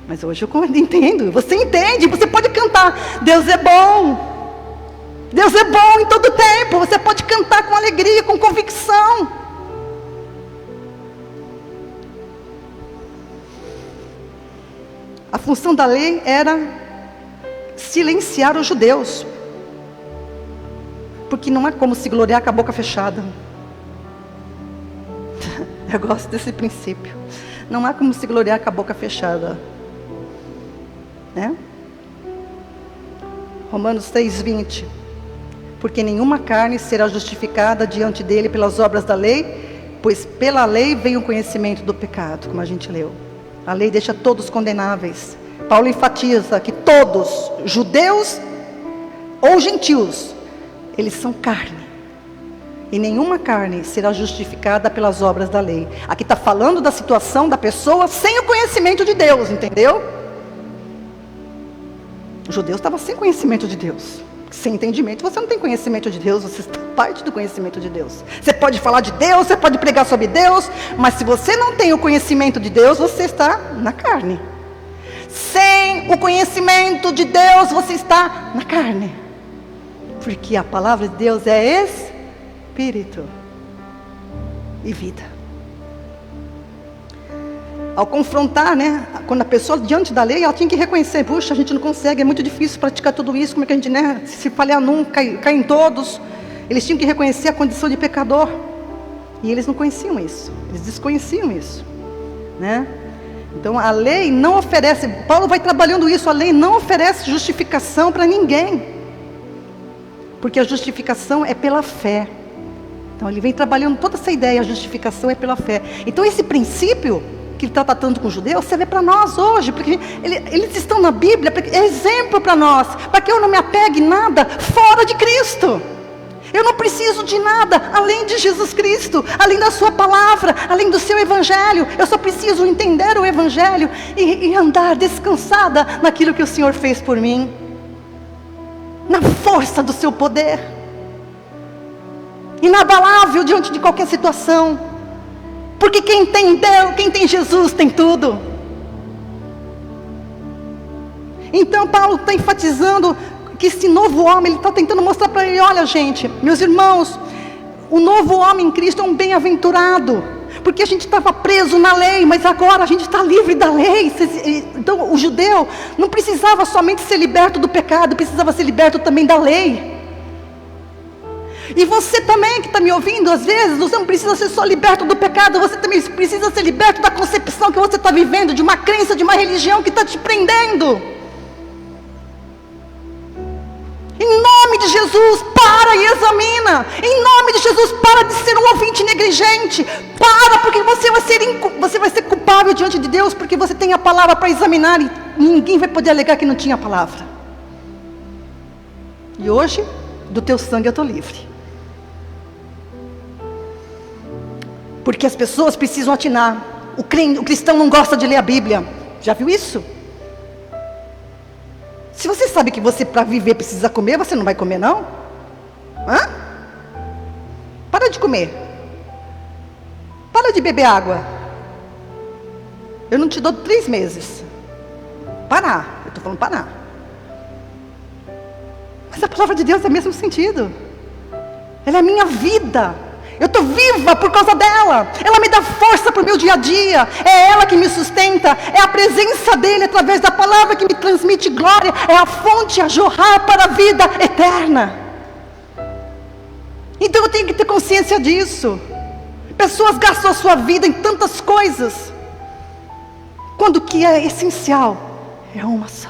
Mas hoje eu entendo. Você entende, você pode cantar. Deus é bom. Deus é bom em todo tempo. Você pode cantar com alegria, com convicção. A função da lei era silenciar os judeus. Porque não é como se gloriar com a boca fechada. Eu gosto desse princípio. Não há como se gloriar com a boca fechada. Né? Romanos 3:20. Porque nenhuma carne será justificada diante dele pelas obras da lei, pois pela lei vem o conhecimento do pecado, como a gente leu. A lei deixa todos condenáveis. Paulo enfatiza que todos, judeus ou gentios, eles são carne. E nenhuma carne será justificada pelas obras da lei. Aqui está falando da situação da pessoa sem o conhecimento de Deus, entendeu? O judeu estava sem conhecimento de Deus. Sem entendimento, você não tem conhecimento de Deus, você está parte do conhecimento de Deus. Você pode falar de Deus, você pode pregar sobre Deus, mas se você não tem o conhecimento de Deus, você está na carne. Sem o conhecimento de Deus, você está na carne. Porque a palavra de Deus é espírito e vida. Ao confrontar, né, quando a pessoa diante da lei, ela tinha que reconhecer, puxa, a gente não consegue, é muito difícil praticar tudo isso, como é que a gente, né, se falhar num, cai em todos. Eles tinham que reconhecer a condição de pecador, e eles não conheciam isso, eles desconheciam isso, né? Então a lei não oferece, Paulo vai trabalhando isso, a lei não oferece justificação para ninguém, porque a justificação é pela fé. Então ele vem trabalhando toda essa ideia, a justificação é pela fé. Então esse princípio que ele está tratando com os judeus, serve para nós hoje, porque eles estão na Bíblia, é exemplo para nós, para que eu não me apegue nada fora de Cristo. Eu não preciso de nada além de Jesus Cristo, além da sua palavra, além do seu evangelho. Eu só preciso entender o evangelho e andar descansada naquilo que o Senhor fez por mim, na força do seu poder. inabalável diante de qualquer situação, porque quem tem Deus, quem tem Jesus tem tudo. Então Paulo está enfatizando que esse novo homem, ele está tentando mostrar para ele: olha gente, meus irmãos, o novo homem em Cristo é um bem-aventurado, porque a gente estava preso na lei, mas agora a gente está livre da lei. Então o judeu não precisava somente ser liberto do pecado, precisava ser liberto também da lei. E você também que está me ouvindo, às vezes, você não precisa ser só liberto do pecado, você também precisa ser liberto da concepção que você está vivendo, de uma crença, de uma religião que está te prendendo. Em nome de Jesus, para e examina. Em nome de Jesus, para de ser um ouvinte negligente. Para, porque você vai ser culpável diante de Deus, porque você tem a palavra para examinar e ninguém vai poder alegar que não tinha a palavra. E hoje, do teu sangue eu estou livre. Porque as pessoas precisam atinar. O cristão não gosta de ler a Bíblia. Já viu isso? Se você sabe que você para viver precisa comer, você não vai comer não? Hã? Para de comer. Para de beber água. Eu não te dou 3 meses. Parar. Eu estou falando parar. Mas a palavra de Deus é o mesmo sentido. Ela é a minha vida. Eu estou viva por causa dela. Ela me dá força para o meu dia a dia. É ela que me sustenta. É a presença dele através da palavra que me transmite glória. É a fonte a jorrar para a vida eterna. Então eu tenho que ter consciência disso. Pessoas gastam a sua vida em tantas coisas, quando o que é essencial é uma só.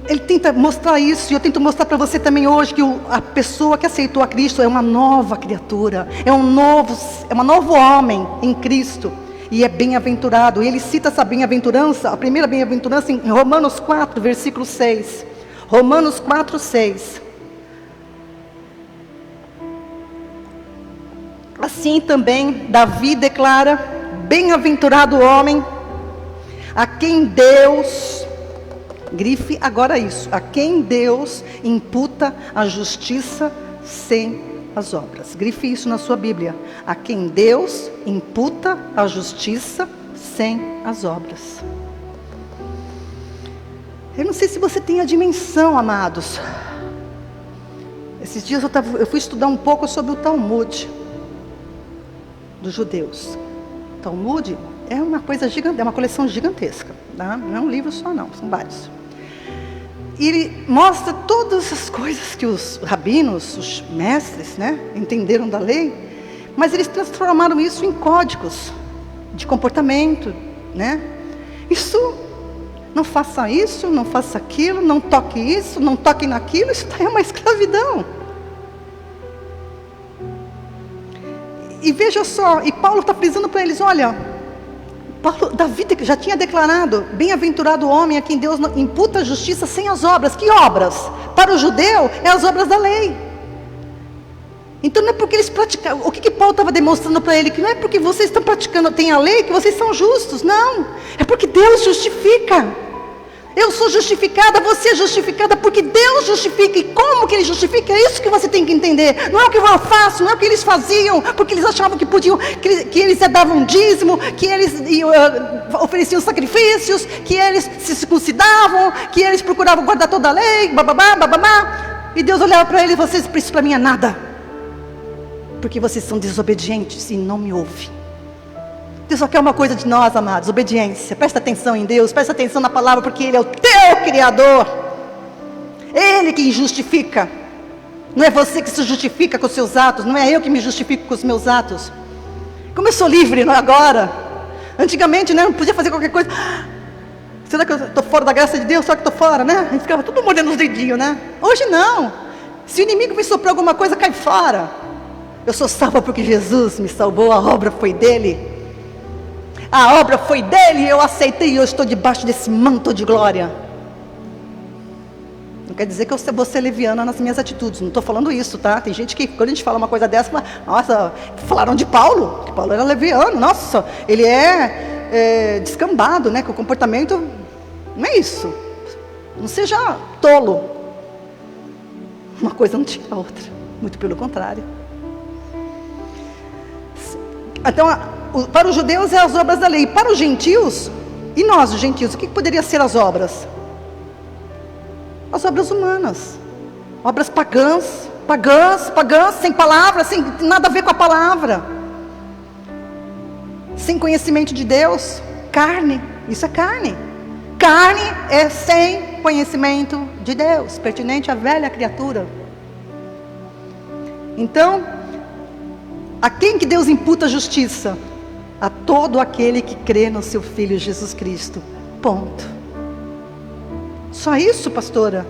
Ele tenta mostrar isso, e eu tento mostrar para você também hoje, que a pessoa que aceitou a Cristo é uma nova criatura, é um novo homem em Cristo, e é bem-aventurado. E ele cita essa bem-aventurança, a primeira bem-aventurança em Romanos 4, versículo 6. Romanos 4, 6. Assim também Davi declara: bem-aventurado o homem a quem Deus... grife agora isso: a quem Deus imputa a justiça sem as obras. Grife isso na sua Bíblia: a quem Deus imputa a justiça sem as obras. Eu não sei se você tem a dimensão, amados. Esses dias eu fui estudar um pouco sobre o Talmud dos judeus. O Talmud é uma coisa gigante, é uma coleção gigantesca, tá? Não é um livro só não, são vários. E ele mostra todas as coisas que os rabinos, os mestres, né, entenderam da lei, mas eles transformaram isso em códigos de comportamento, né? Isso, não faça isso, não faça aquilo, não toque isso, não toque naquilo. Isso é uma escravidão. E veja só, e Paulo está frisando para eles: olha, Davi já tinha declarado: bem-aventurado o homem a quem Deus imputa a justiça sem as obras. Que obras? Para o judeu, é as obras da lei. Então não é porque eles praticavam. O que Paulo estava demonstrando para ele? Que não é porque vocês estão praticando, tem a lei, que vocês são justos. Não, é porque Deus justifica. Eu sou justificada, você é justificada, porque Deus justifica. E como que Ele justifica? É isso que você tem que entender. Não é o que eu faço, não é o que eles faziam, porque eles achavam que podiam, que eles davam dízimo, que eles ofereciam sacrifícios, que eles se circuncidavam, que eles procuravam guardar toda a lei, bababá, bababá. E Deus olhava para eles: vocês, isso para mim é nada, porque vocês são desobedientes e não me ouvem. Deus só quer uma coisa de nós, amados: obediência. Presta atenção em Deus, presta atenção na palavra, porque Ele é o teu Criador. Ele que justifica. Não é você que se justifica com os seus atos, não é eu que me justifico com os meus atos. Como eu sou livre agora. Antigamente, né, não podia fazer qualquer coisa. Será que eu estou fora da graça de Deus? Será que estou fora, né? A gente ficava tudo mordendo os dedinhos, né? Hoje não. Se o inimigo me soprar alguma coisa, cai fora. Eu sou salva porque Jesus me salvou, a obra foi dele. A obra foi dele, eu aceitei e eu estou debaixo desse manto de glória. Não quer dizer que eu vou ser leviana nas minhas atitudes, não estou falando isso, tá? Tem gente que, quando a gente fala uma coisa dessa, fala: nossa, falaram de Paulo, que Paulo era leviano, nossa, ele é descambado, né? Com o comportamento, não é isso. Não seja tolo. Uma coisa não tira a outra, muito pelo contrário. Então, para os judeus é as obras da lei. Para os gentios, e nós os gentios, o que poderia ser as obras? As obras humanas, obras pagãs, sem palavra, sem nada a ver com a palavra, sem conhecimento de Deus, carne, isso é carne. Carne é sem conhecimento de Deus, pertinente à velha criatura. Então, a quem que Deus imputa a justiça? A todo aquele que crê no seu Filho Jesus Cristo. Ponto. Só isso, pastora?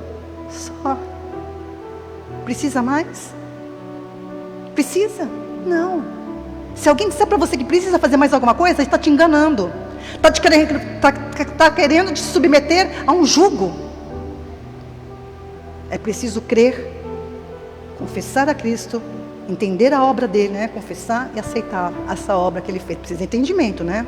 Só. Precisa mais? Precisa? Não. Se alguém disser para você que precisa fazer mais alguma coisa, ele está te enganando. Está querendo te submeter a um jugo. É preciso crer, confessar a Cristo, entender a obra dele, né? Confessar e aceitar essa obra que ele fez. Precisa de entendimento, né?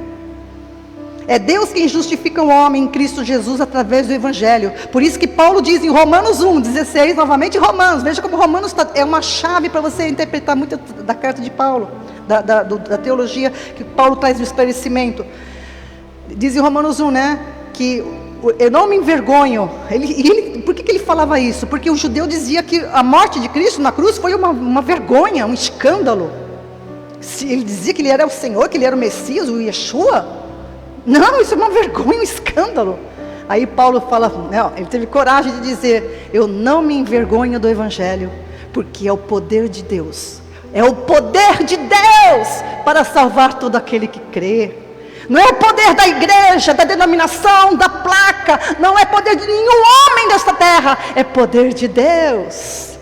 É Deus quem justifica o homem em Cristo Jesus através do Evangelho. Por isso que Paulo diz em Romanos 1:16, novamente Romanos. Veja como Romanos é uma chave para você interpretar muito da carta de Paulo, da teologia que Paulo traz no esclarecimento. Diz em Romanos 1, né? Que eu não me envergonho. Por que ele falava isso? Porque o judeu dizia que a morte de Cristo na cruz foi uma vergonha, um escândalo. Ele dizia que ele era o Senhor, que ele era o Messias, o Yeshua. Não, isso é uma vergonha, um escândalo. Aí Paulo fala, não, ele teve coragem de dizer: eu não me envergonho do Evangelho, porque é o poder de Deus. É o poder de Deus para salvar todo aquele que crê. Não é o poder da igreja, da denominação, da placa. Não é poder de nenhum homem desta terra. É poder de Deus.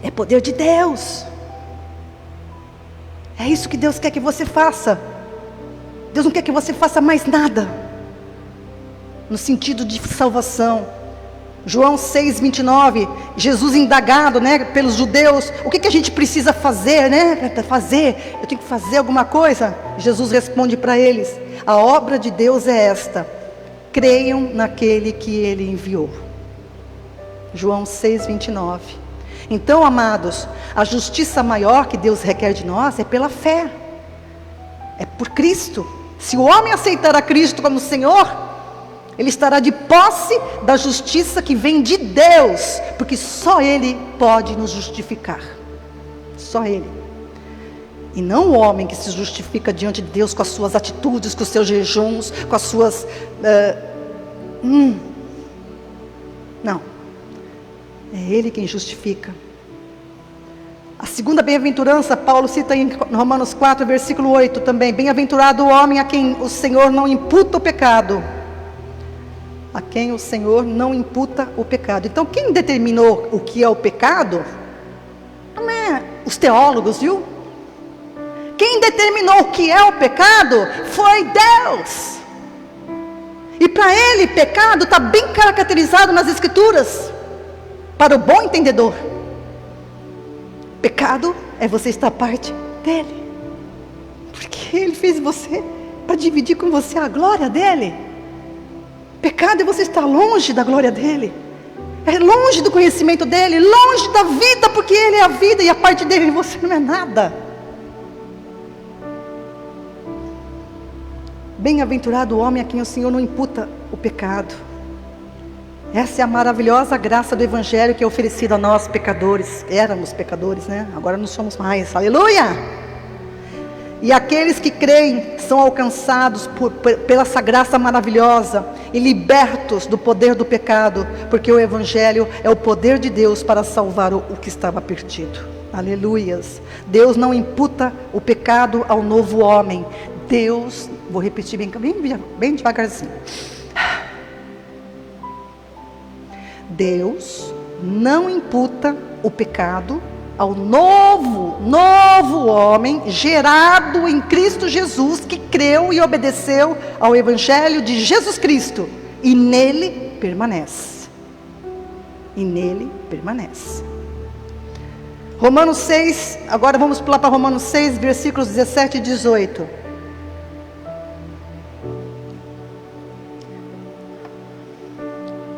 É poder de Deus. É isso que Deus quer que você faça. Deus não quer que você faça mais nada no sentido de salvação. João 6:29, Jesus indagado, né, pelos judeus: o que a gente precisa fazer, né? Eu tenho que fazer alguma coisa. Jesus responde para eles: a obra de Deus é esta: creiam naquele que Ele enviou. João 6:29. Então, amados, a justiça maior que Deus requer de nós é pela fé, é por Cristo. Se o homem aceitar a Cristo como Senhor, ele estará de posse da justiça que vem de Deus, porque só Ele pode nos justificar. Só Ele. E não o homem que se justifica diante de Deus com as suas atitudes, com os seus jejuns, com as suas... Não. É Ele quem justifica. A segunda bem-aventurança, Paulo cita em Romanos 4, versículo 8 também. Bem-aventurado o homem a quem o Senhor não imputa o pecado. A quem o Senhor não imputa o pecado. Então, quem determinou o que é o pecado? Não é os teólogos, viu? Quem determinou o que é o pecado foi Deus. E para Ele, pecado está bem caracterizado nas Escrituras, para o bom entendedor. Pecado é você estar parte dEle, porque Ele fez você para dividir com você a glória dEle. Pecado é você estar longe da glória dEle, é longe do conhecimento dEle, longe da vida, porque Ele é a vida e a parte dEle você não é nada. Bem-aventurado o homem a quem o Senhor não imputa o pecado. Essa é a maravilhosa graça do Evangelho que é oferecida a nós pecadores. Éramos pecadores, né? Agora não somos mais, aleluia! E aqueles que creem são alcançados pela essa graça maravilhosa e libertos do poder do pecado, porque o Evangelho é o poder de Deus para salvar o que estava perdido. Aleluias! Deus não imputa o pecado ao novo homem. Deus, vou repetir bem devagarzinho. Deus não imputa o pecado ao novo homem gerado em Cristo Jesus, que creu e obedeceu ao Evangelho de Jesus Cristo, e nele permanece. Romanos 6, agora vamos pular para Romanos 6, versículos 17 e 18.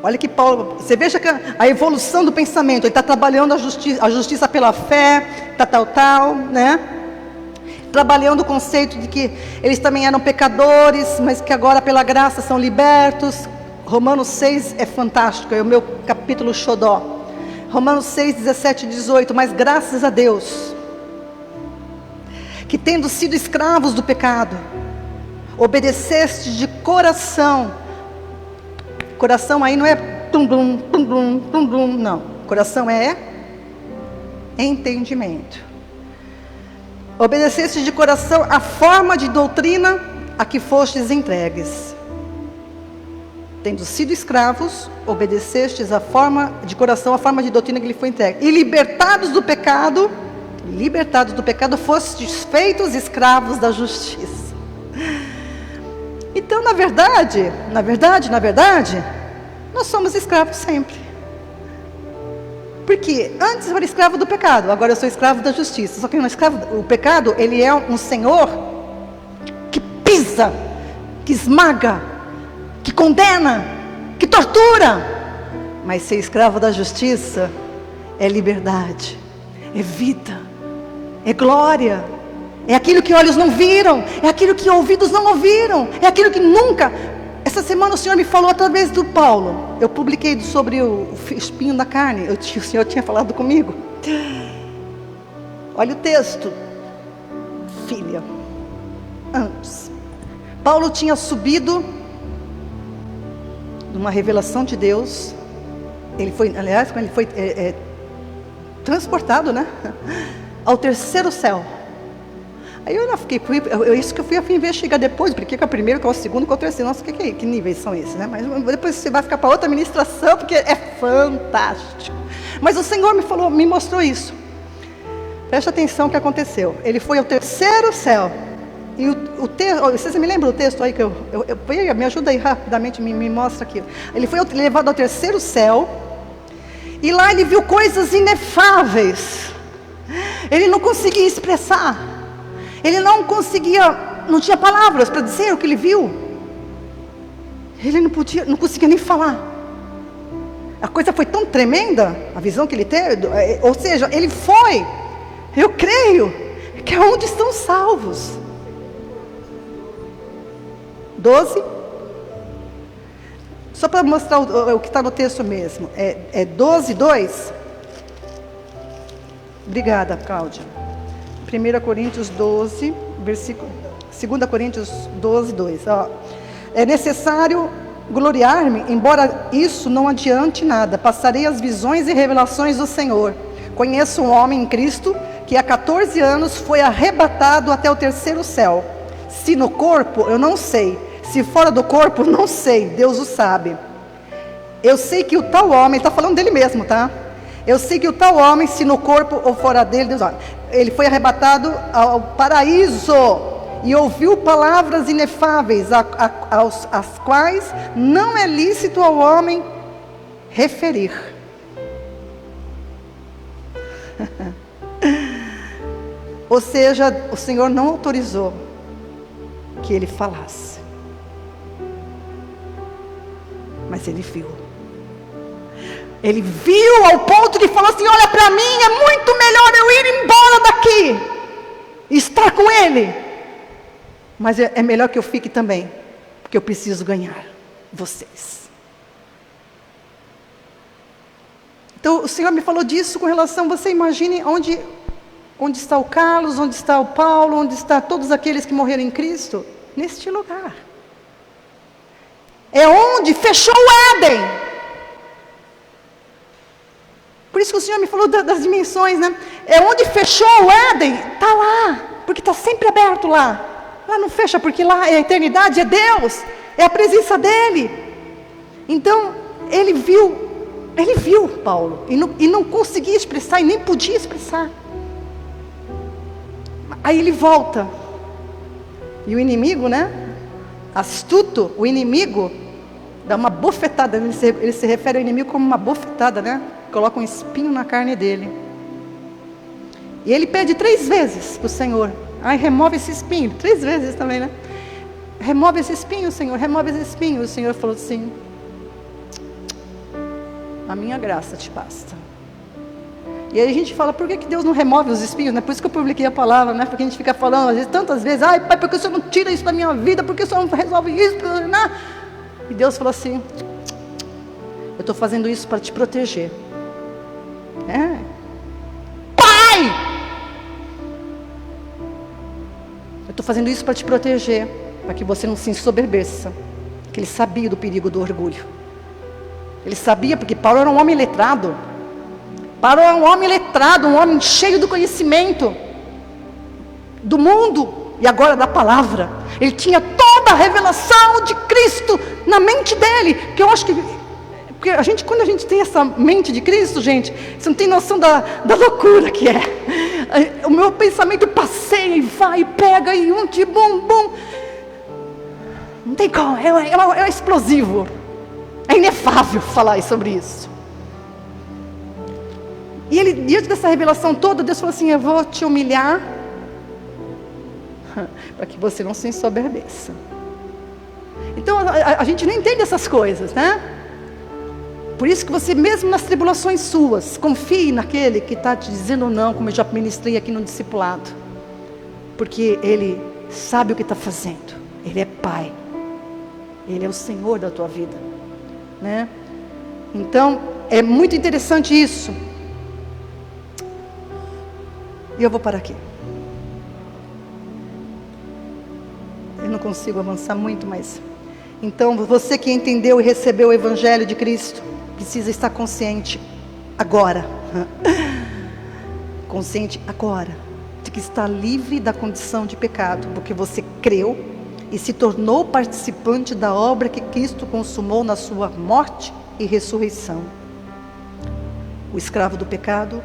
Olha que Paulo, você veja que a evolução do pensamento, ele está trabalhando a justiça pela fé, tal, né? Trabalhando o conceito de que eles também eram pecadores, mas que agora pela graça são libertos. Romanos 6 é fantástico, é o meu capítulo xodó. Romanos 6, 17 e 18, mas graças a Deus, que tendo sido escravos do pecado, obedeceste de coração. Coração aí não é tum-dum, tum-dum, tum-dum, não. Coração é entendimento. Obedeceste de coração a forma de doutrina a que fostes entregues. Tendo sido escravos, obedecestes a forma de coração, a forma de doutrina que lhe foi entregue. E libertados do pecado, fostes feitos escravos da justiça. Então, na verdade, nós somos escravos sempre. Porque antes eu era escravo do pecado, agora eu sou escravo da justiça. Só que o pecado, ele é um senhor que pisa, que esmaga, que condena, que tortura. Mas ser escravo da justiça é liberdade, é vida, é glória. É aquilo que olhos não viram, é aquilo que ouvidos não ouviram, é aquilo que nunca... Essa semana o Senhor me falou através do Paulo. Eu publiquei sobre o espinho da carne. O Senhor tinha falado comigo. Olha o texto. Filha, antes, Paulo tinha subido de uma revelação de Deus. Ele foi, aliás, quando ele foi transportado, né, ao terceiro céu. Aí eu ainda fiquei, isso que eu fui investigar depois, porque que é o primeiro, que é o segundo, que é o terceiro. Nossa, que níveis são esses, né? Mas depois você vai ficar para outra ministração, porque é fantástico. Mas o Senhor me mostrou isso. Preste atenção o que aconteceu. Ele foi ao terceiro céu. E o texto, você me lembra o texto aí que me ajuda aí rapidamente, me mostra aqui. Ele foi levado ao terceiro céu, e lá ele viu coisas inefáveis. Ele não conseguia expressar. Ele não tinha palavras para dizer o que ele viu. Ele não conseguia nem falar. A coisa foi tão tremenda, a visão que ele teve, ou seja, ele foi, eu creio, que é onde estão salvos. 12. Só para mostrar o que está no texto mesmo. É 12, 2. Obrigada, Cláudia. 1 Coríntios 12, versículo, 2 Coríntios 12, 2. Ó. É necessário gloriar-me, embora isso não adiante nada. Passarei as visões e revelações do Senhor. Conheço um homem em Cristo que há 14 anos foi arrebatado até o terceiro céu. Se no corpo, eu não sei. Se fora do corpo, não sei. Deus o sabe. Eu sei que o tal homem, está falando dele mesmo, tá? Eu sei que o tal homem, se no corpo ou fora dele, Deus olha. Ele foi arrebatado ao paraíso e ouviu palavras inefáveis, as quais não é lícito ao homem referir. Ou seja, o Senhor não autorizou que ele falasse, mas ele viu. Ele viu ao ponto de falar assim: olha, para mim é muito melhor eu ir embora daqui e estar com ele, mas é melhor que eu fique também, porque eu preciso ganhar vocês. Então o Senhor me falou disso com relação, você imagine onde está o Carlos, onde está o Paulo, onde está todos aqueles que morreram em Cristo? Neste lugar. É onde fechou o Éden. Por isso que o Senhor me falou das dimensões, né? É onde fechou o Éden, está lá, porque está sempre aberto lá. Lá não fecha, porque lá é a eternidade, é Deus, é a presença dEle. Então, ele viu Paulo, e não conseguia expressar, e nem podia expressar. Aí ele volta, e o inimigo, né? Astuto, o inimigo dá uma bofetada, ele se refere ao inimigo como uma bofetada, né? Coloca um espinho na carne dele. E ele pede 3 vezes para o Senhor: ai, remove esse espinho. 3 vezes também, né? Remove esse espinho, Senhor, remove esse espinho. O Senhor falou assim: A minha graça te basta. E aí a gente fala, por que Deus não remove os espinhos, né? Por isso que eu publiquei a palavra, né? Porque a gente fica falando, às vezes, tantas vezes, ai pai, por que o Senhor não tira isso da minha vida? Por que o Senhor não resolve isso? E Deus falou assim, eu estou fazendo isso para te proteger. Pai! Eu estou fazendo isso para te proteger, para que você não se ensoberbeça. Porque ele sabia do perigo do orgulho. Ele sabia, porque Paulo era um homem letrado. Paulo era um homem letrado, um homem cheio do conhecimento do mundo e agora da palavra. Ele tinha toda a revelação de Cristo na mente dele. Que eu acho que porque quando a gente tem essa mente de Cristo, gente, você não tem noção da loucura que é. O meu pensamento passeia e vai, e pega, e de bum. Não tem como, é explosivo. É inefável falar sobre isso. E ele, diante dessa revelação toda, Deus falou assim, eu vou te humilhar, para que você não se ensoberbeça. Então, a gente não entende essas coisas, né? Por isso que você, mesmo nas tribulações suas, confie naquele que está te dizendo não, como eu já ministrei aqui no discipulado. Porque Ele sabe o que está fazendo. Ele é Pai. Ele é o Senhor da tua vida, né? Então, é muito interessante isso. E eu vou parar aqui. Eu não consigo avançar muito, mas... Então, você que entendeu e recebeu o Evangelho de Cristo, precisa estar consciente agora. Consciente agora. De que está livre da condição de pecado, porque você creu e se tornou participante da obra que Cristo consumou na sua morte e ressurreição. O escravo do pecado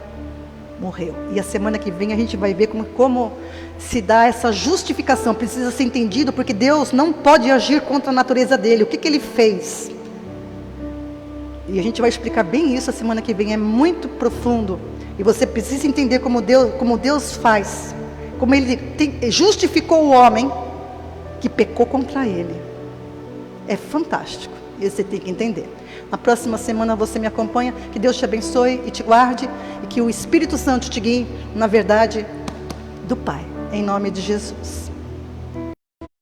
morreu. E a semana que vem a gente vai ver como se dá essa justificação. Precisa ser entendido, porque Deus não pode agir contra a natureza dele. O que Ele fez? E a gente vai explicar bem isso a semana que vem. É muito profundo. E você precisa entender como Deus faz. Como Ele justificou o homem que pecou contra Ele. É fantástico. E você tem que entender. Na próxima semana você me acompanha. Que Deus te abençoe e te guarde. E que o Espírito Santo te guie na verdade do Pai. Em nome de Jesus.